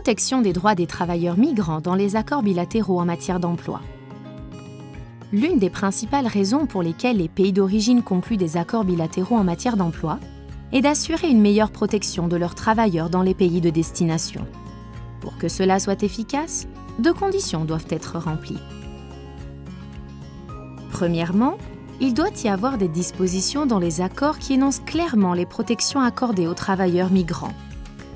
Protection des droits des travailleurs migrants dans les accords bilatéraux en matière d'emploi. L'une des principales raisons pour lesquelles les pays d'origine concluent des accords bilatéraux en matière d'emploi est d'assurer une meilleure protection de leurs travailleurs dans les pays de destination. Pour que cela soit efficace, deux conditions doivent être remplies. Premièrement, il doit y avoir des dispositions dans les accords qui énoncent clairement les protections accordées aux travailleurs migrants.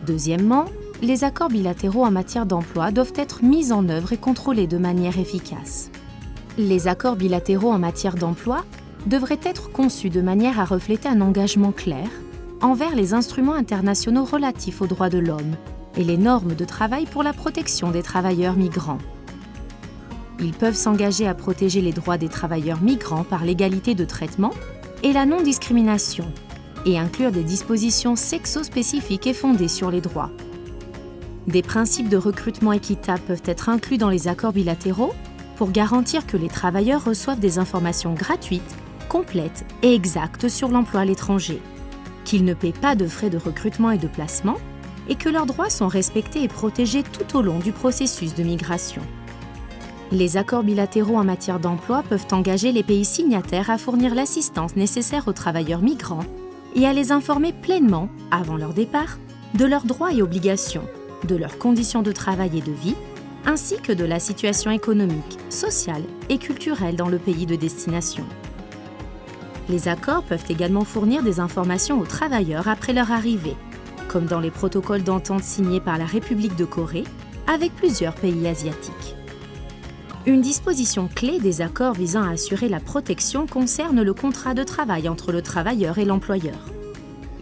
Deuxièmement, les accords bilatéraux en matière d'emploi doivent être mis en œuvre et contrôlés de manière efficace. Les accords bilatéraux en matière d'emploi devraient être conçus de manière à refléter un engagement clair envers les instruments internationaux relatifs aux droits de l'homme et les normes de travail pour la protection des travailleurs migrants. Ils peuvent s'engager à protéger les droits des travailleurs migrants par l'égalité de traitement et la non-discrimination, et inclure des dispositions sexo-spécifiques et fondées sur les droits. Des principes de recrutement équitable peuvent être inclus dans les accords bilatéraux pour garantir que les travailleurs reçoivent des informations gratuites, complètes et exactes sur l'emploi à l'étranger, qu'ils ne paient pas de frais de recrutement et de placement, et que leurs droits sont respectés et protégés tout au long du processus de migration. Les accords bilatéraux en matière d'emploi peuvent engager les pays signataires à fournir l'assistance nécessaire aux travailleurs migrants et à les informer pleinement, avant leur départ, de leurs droits et obligations, de leurs conditions de travail et de vie, ainsi que de la situation économique, sociale et culturelle dans le pays de destination. Les accords peuvent également fournir des informations aux travailleurs après leur arrivée, comme dans les protocoles d'entente signés par la République de Corée avec plusieurs pays asiatiques. Une disposition clé des accords visant à assurer la protection concerne le contrat de travail entre le travailleur et l'employeur.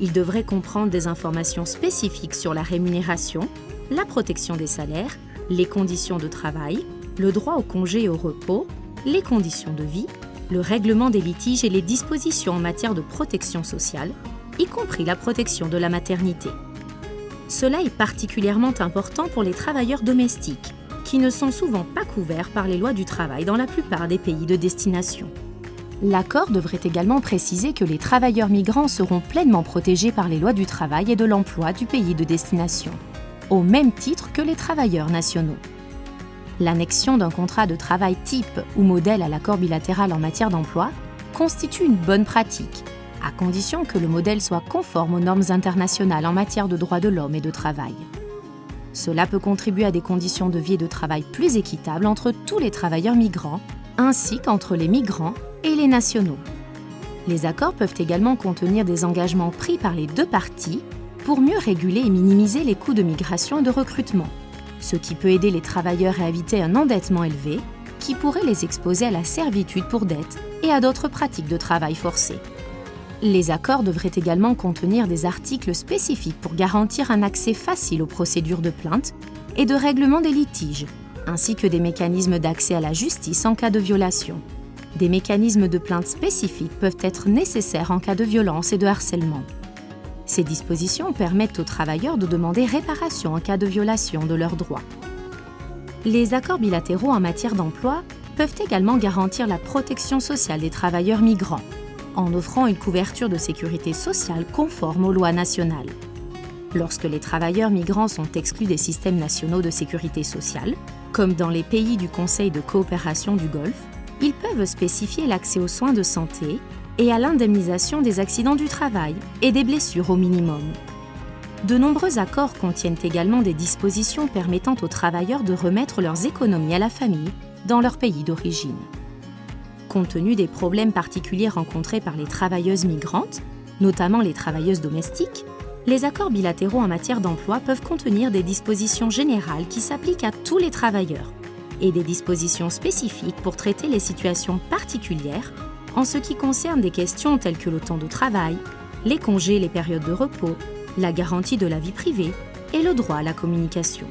Il devrait comprendre des informations spécifiques sur la rémunération, la protection des salaires, les conditions de travail, le droit au congé et au repos, les conditions de vie, le règlement des litiges et les dispositions en matière de protection sociale, y compris la protection de la maternité. Cela est particulièrement important pour les travailleurs domestiques, qui ne sont souvent pas couverts par les lois du travail dans la plupart des pays de destination. L'accord devrait également préciser que les travailleurs migrants seront pleinement protégés par les lois du travail et de l'emploi du pays de destination, au même titre que les travailleurs nationaux. L'annexion d'un contrat de travail type ou modèle à l'accord bilatéral en matière d'emploi constitue une bonne pratique, à condition que le modèle soit conforme aux normes internationales en matière de droits de l'homme et de travail. Cela peut contribuer à des conditions de vie et de travail plus équitables entre tous les travailleurs migrants, ainsi qu'entre les migrants et les nationaux. Les accords peuvent également contenir des engagements pris par les deux parties pour mieux réguler et minimiser les coûts de migration et de recrutement, ce qui peut aider les travailleurs à éviter un endettement élevé qui pourrait les exposer à la servitude pour dette et à d'autres pratiques de travail forcé. Les accords devraient également contenir des articles spécifiques pour garantir un accès facile aux procédures de plainte et de règlement des litiges, ainsi que des mécanismes d'accès à la justice en cas de violation. Des mécanismes de plainte spécifiques peuvent être nécessaires en cas de violence et de harcèlement. Ces dispositions permettent aux travailleurs de demander réparation en cas de violation de leurs droits. Les accords bilatéraux en matière d'emploi peuvent également garantir la protection sociale des travailleurs migrants, en offrant une couverture de sécurité sociale conforme aux lois nationales. Lorsque les travailleurs migrants sont exclus des systèmes nationaux de sécurité sociale, comme dans les pays du Conseil de coopération du Golfe, ils peuvent spécifier l'accès aux soins de santé et à l'indemnisation des accidents du travail et des blessures au minimum. De nombreux accords contiennent également des dispositions permettant aux travailleurs de remettre leurs économies à la famille dans leur pays d'origine. Compte tenu des problèmes particuliers rencontrés par les travailleuses migrantes, notamment les travailleuses domestiques, les accords bilatéraux en matière d'emploi peuvent contenir des dispositions générales qui s'appliquent à tous les travailleurs et des dispositions spécifiques pour traiter les situations particulières en ce qui concerne des questions telles que le temps de travail, les congés et les périodes de repos, la garantie de la vie privée et le droit à la communication.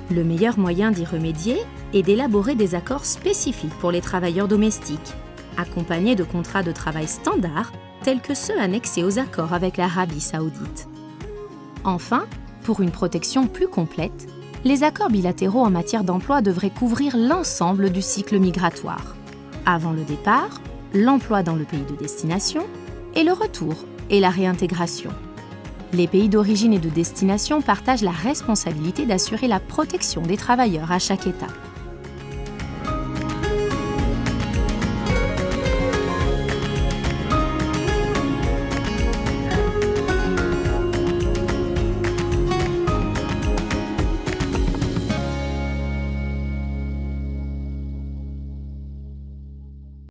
Le meilleur moyen d'y remédier est d'élaborer des accords spécifiques pour les travailleurs domestiques, accompagnés de contrats de travail standards tels que ceux annexés aux accords avec l'Arabie saoudite. Enfin, pour une protection plus complète, les accords bilatéraux en matière d'emploi devraient couvrir l'ensemble du cycle migratoire, avant le départ, l'emploi dans le pays de destination et le retour et la réintégration. Les pays d'origine et de destination partagent la responsabilité d'assurer la protection des travailleurs à chaque étape.